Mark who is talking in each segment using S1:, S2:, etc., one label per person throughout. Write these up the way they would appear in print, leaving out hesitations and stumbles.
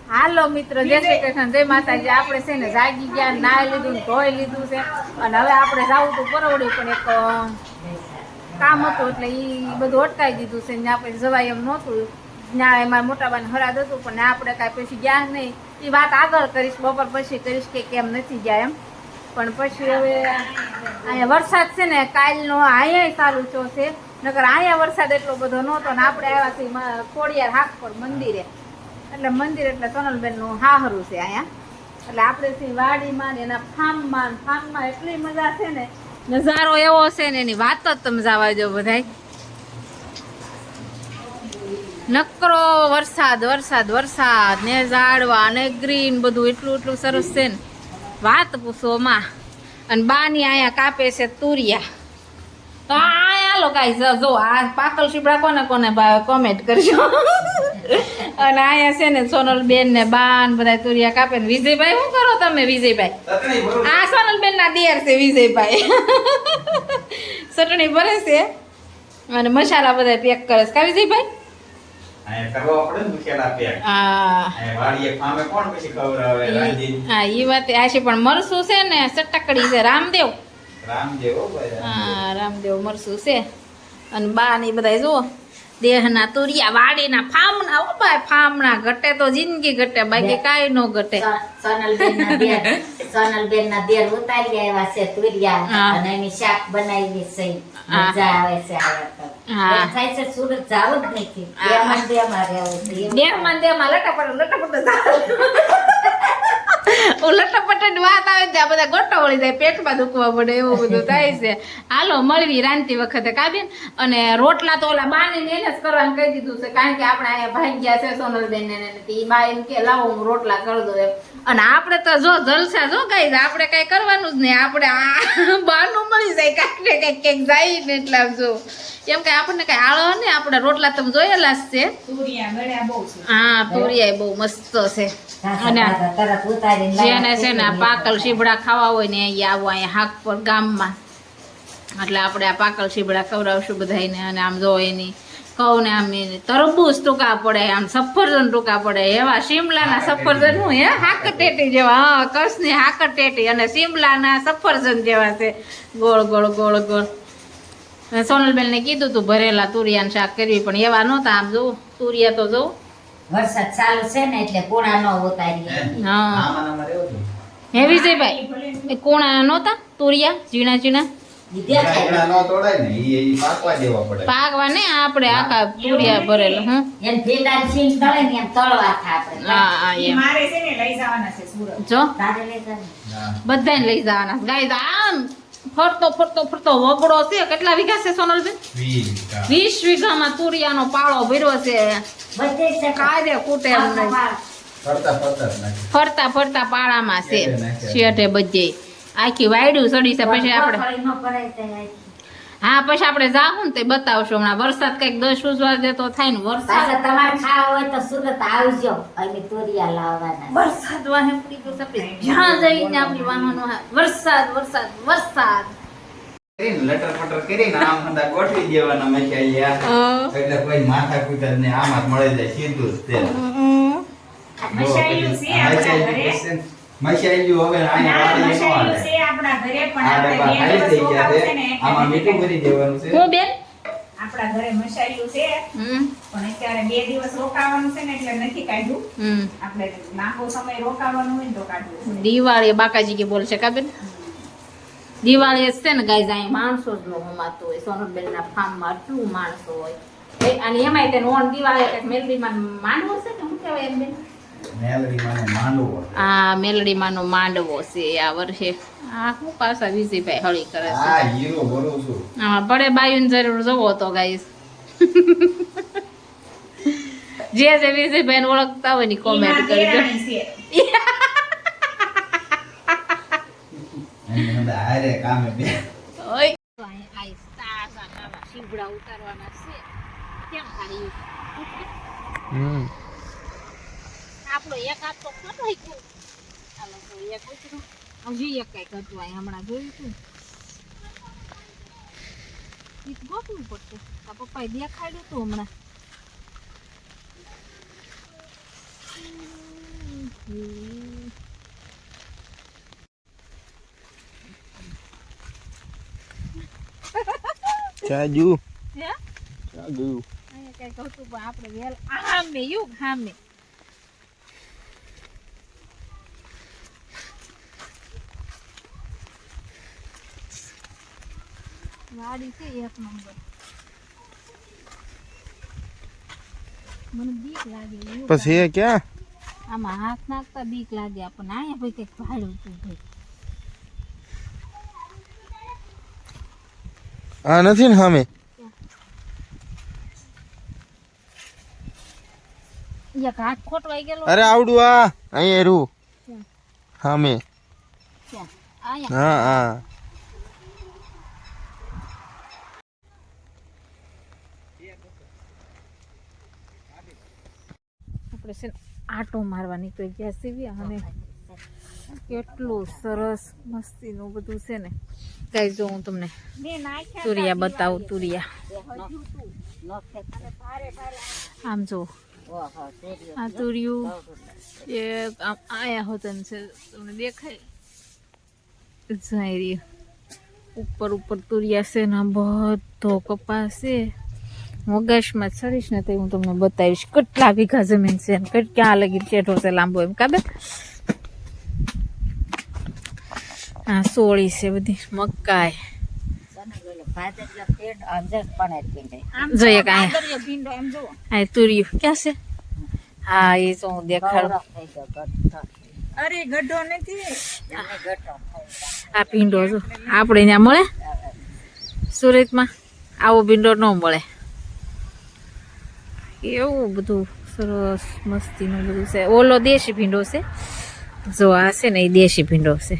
S1: હાલો મિત્રો, જય શ્રી કૃષ્ણ, જય માતાજી. આપણે છે ને જાગી ગયા, નાઈ લીધું, ધોઈ લીધું છે અને હવે આપણે જાવું તો પરવડ્યું, પણ એક કામ હતું એટલે એ બધું અટકાવી દીધું છે ને આપણે જવાય એમ નહોતું. ત્યાં એમાં મોટાબાને હરાદ હતું પણ આપણે કાંઈ પછી ગયા નહીં. એ વાત આગળ કરીશ, બપોર પછી કરીશ કે કેમ નથી ગયા એમ. પણ પછી હવે અહીંયા વરસાદ છે ને કાલનો અહીંયા ચાલુ થયો છે, નકર અહીંયા વરસાદ એટલો બધો નહોતો ને આપણે આવ્યાથી ખોડિયાર હાકપર મંદિરે, એટલે મંદિર એટલે સોનલબેનનું હાહરું છે અહીંયા. એટલે આપણે વાડીમાં ને એના ફાર્મમાં એટલી મજા છે ને, નજારો એવો છે ને એની વાત જ તમે જવા દો બધાય. નકરો વરસાદ વરસાદ વરસાદ ને ઝાડવા ને ગ્રીન બધું એટલું સરસ છે ને વાત પૂછો માં. અને બાની અહીંયા કાપે છે તુરિયા. તો હાલો ગાઈસ, જો આ પાકલ શીપડા કોને કોને કોમેન્ટ કરજો. અને અહીંયા છે ને સોનલબેન ને બાન બધા તુરિયા કાપે ને. વિજયભાઈ શું કરો તમે? વિજયભાઈ આ સોનલબેન ના દિયર છે વિજયભાઈ. ચટણી ભરે છે અને મસાલા બધા પેક કરે છે. કા વિજયભાઈ? હા એ વાત આ છે, પણ મરસું છે ને ચટકડી છે. રામદેવ હા રામદેવ મરસું છે. અને બા ને બધા જુઓ દેહના તુરિયા વાડીના ફામના. ઓ ભાઈ ફામના ઘટે તો જિંદગી ઘટે, બાકી કાઈ નો ઘટે.
S2: સોનલબેન ના દેર ઉતારી આવ્યા છે તુરિયા અને એની શાક બનાવી છે. મજા આવે છે. હા થાય છે સુરત જાવ જ નથી.
S1: દેહમાં લટાપટ લટાપટ વાત આવે ત્યાં બધા ગોટો વળી જાય, પેટમાં દુખવા પડે, એવું બધું થાય છે. હાલો મળવી રાંધતી વખતે કાબીન. અને રોટલા તો ઓલા બાને એને જ કરવાનું કહી દીધું છે, કારણ કે આપણે અહીંયા ભાગ્યા છે સોનલબેન ને એ બા એમ કે લાવો હું રોટલા કરી દઉં એમ. અને આપણે તો જો જલસા જો કઈ આપણે કઈ કરવાનું જ નહીં. આપણે આ બાનું મળી જાય કાંઈક ને કંઈક જાય ને એટલે જો એમ કે આપણને કઈ આળો ને. આપણે રોટલા તમે જોયેલા જ છે. હા તુરિયા બહુ મસ્ત છે. અને જેને છે ને પાકલ શીબડા ખાવા હોય ને અહીંયા આવો અહીંયા હાકપર ગામમાં, એટલે આપણે આ પાકલ શીબડા ખવડાવશું બધાને. અને આમ જો એની કહું ને આમ તરબૂચ ટૂંકા પડે, આમ સફરજન ટૂંકા પડે, એવા શિમલાના સફરજન હું હાકર ટેટી જેવા. હા કચ્છની હાકર ટેટી અને શિમલાના સફરજન જેવા છે, ગોળ ગોળ ગોળ ગોળ. સોનલબેન ને કીધું તું ભરેલા તુરિયાનું શાક કરવી, પણ એવા નહોતા. આમ જોઉં તુરિયા તો જોઉં
S2: વરસાદ ચાલુ છે ને એટલે કોણા નો ઉતારીએ.
S1: હા હે વિજયભાઈ, કોણા નહોતા તુરિયા ઝીણા ઝીણા પાકવા ને આપણે આખા તુરિયા ભરેલા.
S2: એમ ભેગા છીન તળે ને એમ તળવા થાય આપણે.
S1: હા એમ
S3: મારે છે ને લઈ જવાના છે સુરત.
S1: જો
S2: તારે લઈ જવાના
S1: બધાને લઈ જવાના ગાય. આમ ફરતો ફરતો ફરતો વગડો છે. કેટલા વીઘા છે સોનલબેન? 20 વીઘામાં તુરિયાનો પાળો ભર્યો છે.
S2: બધે છે
S1: કાયદે કૂટે એમ નહીં. ફરતા ફરતા પાળામાં છે શેઠે બધે આખી વાયડું સડી છે. પછી આપણે હા પછી આપણે જાહું ને તે બતાવશું. હમણાં વરસાદ કઈક 10 વાગે તો થાય ને. વરસાદ
S2: તમારે ખાવા હોય તો સુરત આવજો, અહીં તુરિયા લાવવાના.
S1: વરસાદ વાહે પડી ગયો સપડી જ્યાં જઈને આપણી વાહનો વરસાદ વરસાદ વરસાદ
S4: લટર પટર કરીને આમ હંદા ગોઠવી દેવાના મસાલિયા, એટલે કોઈ માથા કૂટર ને આમાં જ મળી જાય સીધું જ તે.
S3: મસાઈલું છે આપણા ઘરે.
S4: મસાઈલું હવે અહીંયા
S3: મસાઈલું છે આપણા ઘરે, પણ
S4: આ ડબ્બા ખાલી થઈ ગયા છે. આમાં મીઠું ભરી દેવાનું છે.
S1: હું બેન
S3: આપણા ઘરે મસાઈલું છે, પણ અત્યારે 2 દિવસ રોકાવાનું છે ને એટલે નથી કાઢ્યું. આપણે લાંબો સમય રોકાવાનું હોય ને તો કાઢવું.
S1: દિવાળી બાકાજી કે બોલશે કા બેન? દિવાળી છે ને ગાઈઝ અહીં માણસો જ નો હોમાતું હોય. સોનલબેન ના ફાર્મમાં આટલું માણસો હોય. અને એમાંય તે નોન દિવાળી કંઈક મેલડીમાં માંડવો છે ને શું કહેવાય એમ બેન?
S4: મેલડીમાં માંડવો.
S1: હા મેલડીમાં નો માંડવો છે આ વર્ષે. આ હું પાછા વિજયભાઈ હળી કરે છે.
S4: આ હીરો ભરું છું.
S1: હા પડે બાયુન જરૂર જોવો તો ગાઈઝ. જે વિજયભાઈ ને ઓળખતા હોય ની કોમેન્ટ કરજો.
S4: આરે કામે બે
S1: ઓય આઈ તાજા તાજા શીબડા ઉતારવાના છે. કેમ ખાલી આપણો એક હાથ તો કટાઈ ગયો. હાલો તો એક ઉતરો હજી એક કઈ કરતું આ હમણાં જોયું તું. ઈ ગોતવું પડશે. આ પપ્પાએ દેખાડ્યું તું હમણાં.
S5: ચાજુ
S1: હે
S5: ચાજુ
S1: અહીંયા કઈ કહું પણ આપણે વેલ આમે યુગ સામે વાડી છે એક નંબર મને બીક લાગે એવું
S5: પછી એ ક્યાં
S1: આમાં હાથ નાખતા બીક લાગે આપણને અહીંયા ભાઈ કંઈક ભાડું હતું ભાઈ
S5: આ નથી ને સામે
S1: એક હાથ ખોટવાઈ ગયેલો
S5: અરે આવડું આ અહીંયા રૂ સામે
S1: ક્યાં? અહીંયા
S5: હા હા
S1: આપણે છે ને આટો મારવા નીકળી ગયા છીએ અને કેટલું સરસ મસ્તીનું બધું છે ને કઈ જો હું તમને તુરિયા બતાવું તુરિયા આમ જો આ તુરિયું એક આમ આયા હોતન છે તમને દેખાય જાય રહ્યું ઉપર ઉપર તુરિયા છે ને બધો કપાસ છે મગજમાં ચડીશ ને તો હું તમને બતાવીશ કેટલા વીઘા જમીન છે ને ક્યાં લગી ચેઠો છે લાંબો એમ કાબે હા સોળી છે બધી મકાઈ જોઈએ કાંઈ
S3: ભીંડો એમ જુઓ
S1: હા તુરિયું ક્યાં છે હા એ જો હું દેખાડું
S3: અરે ગઢો નથી
S1: આ ભીંડો જો આપણે ત્યાં મળે સુરતમાં આવો ભીંડો ન મળે એવું બધું સરસ મસ્તીનું બધું છે ઓલો દેશી ભીંડો છે જો આ છે ને એ દેશી ભીંડો છે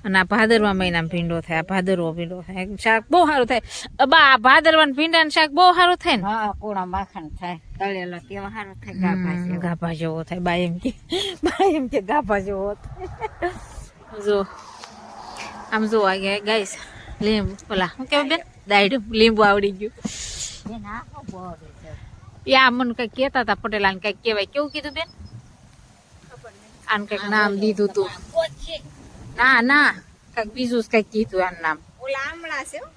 S1: અને આ ભાદરવા મહિનામાં ભીંડો થાય આ ભાદરવો ભીંડો થાય શાક બહુ સારું થાય બા આ ભાદરવા ભીંડાનું શાક બહુ સારું થાય ને
S2: હા કોણા માખણ થાય તળેલો કેવો સારો થાય ગાભા જેવો.
S1: ગાભા જેવો થાય બા એમ કે ગાભા જેવો થાય જો આમ જો આ ગાઈસ લીંબુ ઓલા શું કેવું બેન દાયડું લીંબુ આવડી ગયું
S2: બેન આ શું બોરે છે?
S1: યા મને કઈ કેતા હતા પટેલાને કઈક કેવાય કેવું કીધું બેન આને કઈક નામ દીધું તું ના ના કઈક બીજું જ કઈક કીધું આનું નામ
S3: ઓલા આમળા છે હો.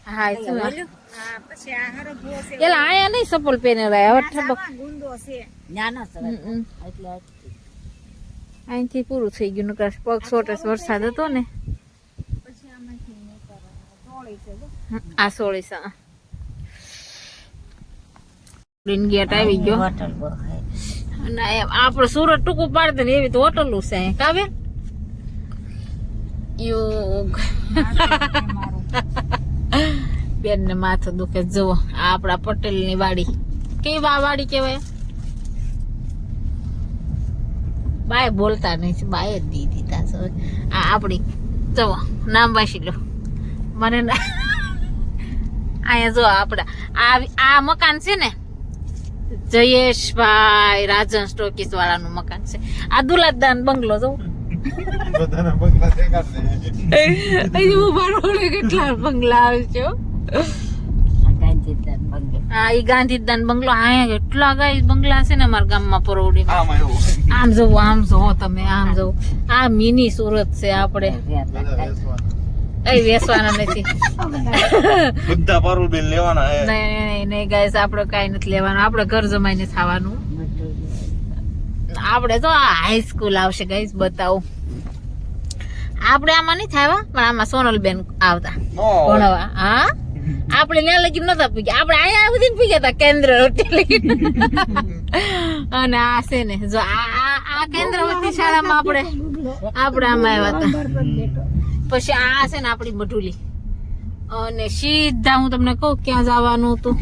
S1: હા એ શું
S3: હા પછી આ હરભો છે
S1: પેલા આયા નહીં સપોલ પહેરે હવે ઠબક
S3: આ ગુંદો છે
S2: નાનો સરસ
S1: હમ.
S2: એટલે
S1: અહીંથી પૂરું થઈ ગયું નકર પગ સોટસ વરસાદ હતો ને
S3: પછી આમાંથી તોળી છે જો.
S1: આ સોળી સા ગેટ આવી ગયો
S2: હોટલ બહુ હે.
S1: અને આપણે સુરત ટૂંકું પાડે ને એવી તો હોટલું છે અહીંયા કાવે યોગ બેન ને માથું દુખે જુઓ આ આપણા પટેલ ની વાડી કેવી વાડી કેવાય બાય બોલતા નહીં બાય જ દી દીધા છે આ આપણી જુઓ નામ વાંચી લો મને અહીંયા જો આપડા આ મકાન છે ને જયેશભાઈ રાજન સ્ટોકીસ વાળાનું મકાન છે આ દુલાદાન બંગલો જો
S5: બધાના બંગલા દેખાડશે
S1: અહીં ઉભા રોડે કેટલા બંગલા આવે છે હો.
S2: આ ગાંધીધામ બંગલો.
S1: હા એ ગાંધીદાન બંગલો અહીંયા કેટલા ગાય બંગલા છે ને અમારા ગામમાં પરોવડી
S5: આમાં એવું
S1: આમ જોવો તમે આમ જોવો આ મિની સુરત છે આપણે કઈ વેસવાના નથી
S5: બધા પારુબેન લેવાના હે
S1: નહીં ગાઈસ આપણે કઈ નથી લેવાનું આપણે ઘર જમાઈને ખાવાનું આપણે તો હાઈસ્કૂલ આવશે ગાઈસ બતાવું આપણે આમાં નહીં થાય પણ આમાં સોનલબેન આવતા ભણવા હા આપણે ત્યાં લગી નતા પીગ્યા આપણે અહીંયા સુધી પીગ્યા હતા કેન્દ્ર અને આ છે ને જો આ કેન્દ્રવર્તી શાળામાં આપણે આમાં આવ્યા હતા પછી આ છે ને આપણી બટુલી અને સીધા હું તમને કહું ક્યાં જવાનું હતું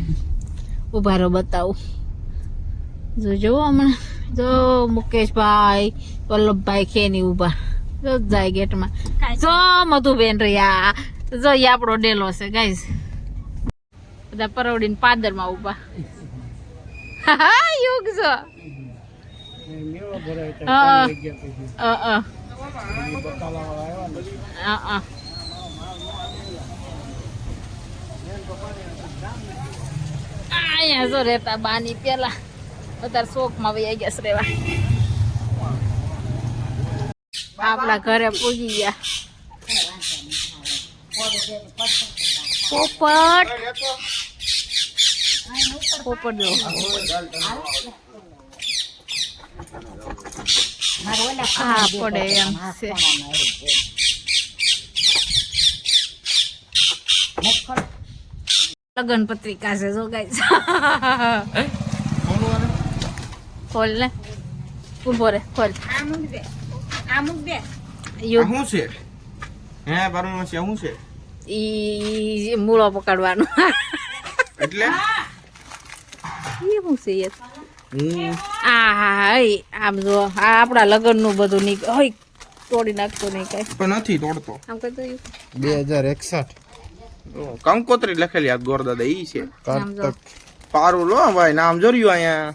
S1: ઉભા રહો બતાવું જો હમણાં જો મુકેશભાઈ વલ્લભભાઈ ખેની ઉભા જો જાય ગેટમાં જો મધુબેન રહ્યા જો એ આપણો ડેલો છે ગાઈસ બધા પરવડીને પાદરમાં ઉભા યુગ છો અહીંયા જો રહેતા બાની પેલા વધારે શોખ માં વહી ગયા રેવા આપણા ઘરે પૂજી ગયા પોપટ જો હા પડે એમ છે લગ્ન પત્રિકા છે જો ગાઈસ ખોલ ને ઉભો રે ખોલ
S3: આ મૂક દે આ મૂક દે
S1: યુગ
S5: શું છે હે બારમું છે શું છે
S1: ઈ મૂળો પકડવાનો
S5: એટલે
S1: ઈ શું છે યાર આમ જો આ આપણા લગ્ન નું બધું નીક હોય તોડી નાખતો નહીં કઈ
S5: પણ નથી તોડતો
S1: આમ કઈ તો
S5: 2061 કંકોત્રી લખેલી આ ગોરદાદા ઈ છે
S1: આમ જો
S5: પારું લો ભાઈ નામ જોર્યું અહીંયા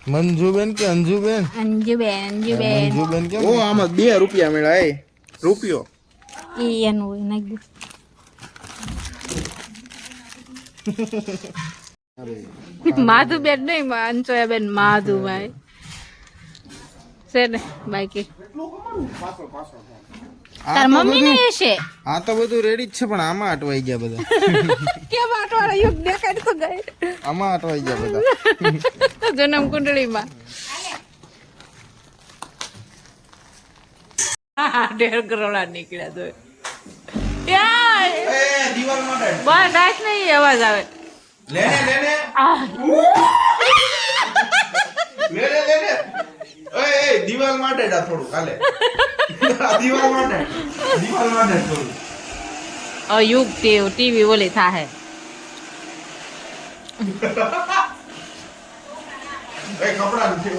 S5: મંજુબેન કે અંજુબેન
S1: અંજુબેન
S5: અંજુબેન કે ઓ આમાં 2 રૂપિયા મળ્યા એ રૂપિયો
S1: ઈ એનું હોય નાખી દે માધુબેન નહીં અંચોયાબેન માધુભાઈ છે ને બાકી તાર મમ્મી ને હશે
S5: આ તો બધું રેડી જ છે પણ આમાં અટવાઈ ગયા બધા
S1: કેમ આટવાળા યુગ દેખાડ તો ગઈ
S5: આમાં અટવાઈ ગયા બધા
S1: જન્મ કુંડળીમાં ઢેર કરોડા નીકળ્યા તો
S5: દીવાલ માટે
S1: બસ ગાઈસ નહીં અવાજ આવે
S5: લેને એ દીવાલ માટે ડા થોડું કાલે દીવાલ માટે થોડું
S1: યુગ ટીવી ઓલી થાહે
S5: એ કપડા નથી